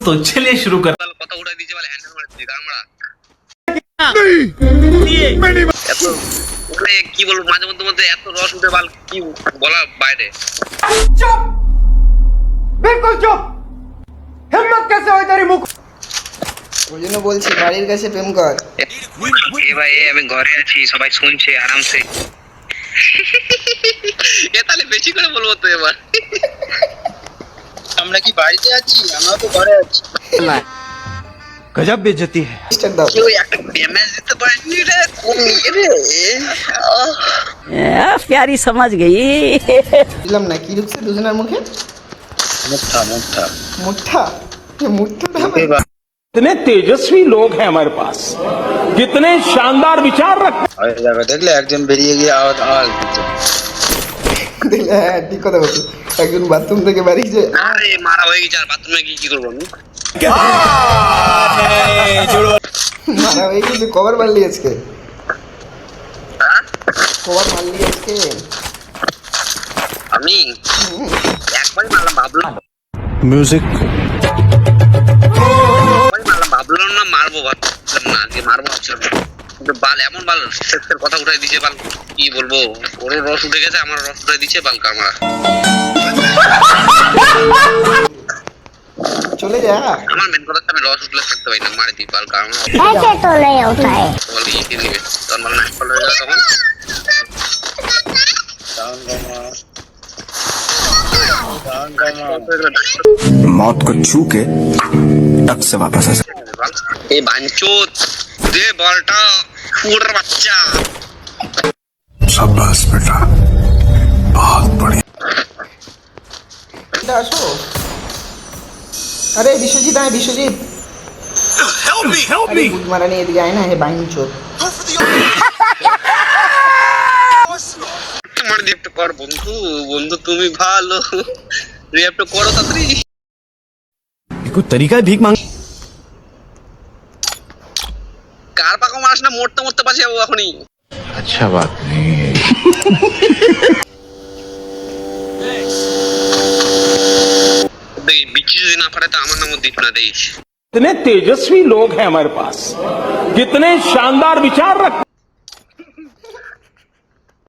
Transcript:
तो चलिए शुरू कर। কথা উঠাই দিয়েছে বলে হ্যান্ডেল মারতে কামড়া এত ওখানে কি বলবো মাঝে মধ্যে মধ্যে এত রস উঠে বাল কি বলা বাইরে चुप बिल्कुल चुप हिम्मत कैसे हुई तेरी मुख ওই জন্য বলছি বাড়ির কাছে প্রেম কর। এ ভাই আমি ঘরে আছি সবাই শুনছে আরামসে এ তাহলে বেশি করে বলবো তো এবার আমরা কি বাড়িতে আছি? আমরা তো ঘরে আছি। गजब बेइज्जती है স্টার্ট দাও। কেউ একটা ড্যামেজ দিতে পারেনি রে কোন রে प्यारी समझ गई। দিলাম না কি ঢুকছে দুজনের মুখে? মুঠা মুঠা মুঠা মুঠা कितने तेजस्वी लोग हैं हमारे पास, कितने शानदार विचार रखते ওই জায়গা দেখলে একজন বেরিয়ে গিয়ে আওয়াজ আওয়াজ দিচ্ছে। দিলে হ্যাঁ ঠিক কথা বলছো। একজন বাথরুম থেকে বেরিয়েছে আরে মারা হয়ে গেছে আর বাথরুমে কি করবো আমি মারা হয়ে গেছে কভার মারলি আজকে হ্যাঁ কভার মারলি আজকে আমি একবারই মারলাম ভাবলাম म्यूजिक ভাবলাম না মারবো ভাবছিলাম না আজকে মারবো ভাবছিলাম না। কিন্তু বাল এমন বাল সেক্সের কথা উঠাই দিয়েছে বাল কি বলবো ওরও রস উঠে গেছে আমার রস উঠাই দিচ্ছে বাল কামড়া চলে যা। আমার মেন কথা আমি রস উঠলে থাকতে পারি না মারি দিই বাল কামড়া ऐसे तो नहीं होता है। বলি কি নিবে তখন বল না ফল হয়ে গেল তখন সাউন্ড কমা সাউন্ড কমা। मौत को छू के टक से वापस आ सकते এই বাঞ্চোত দে বলটা ফুড়ের বাচ্চা शाबाश बेटा बहुत बढ़िया এটা আসো। আরে বিশ্বজিৎ আয় বিশ্বজিৎ আরে গুড মারানি এদিকে আয় না হে বাইনচোদ। তোমার রিঅ্যাক্ট কর বন্ধু বন্ধু তুমি ভালো রিঅ্যাক্ট করো তাড়াতাড়ি कोई तरीका है भीख मांग কার পাকা মাস না মরতে মরতে পাশে যাবো এখনই अच्छा बात नहीं দেখ বিচি যদি না পারে তো আমার নামও দিত না দেখিস कितने तेजस्वी लोग हैं हमारे पास, कितने शानदार विचार रखते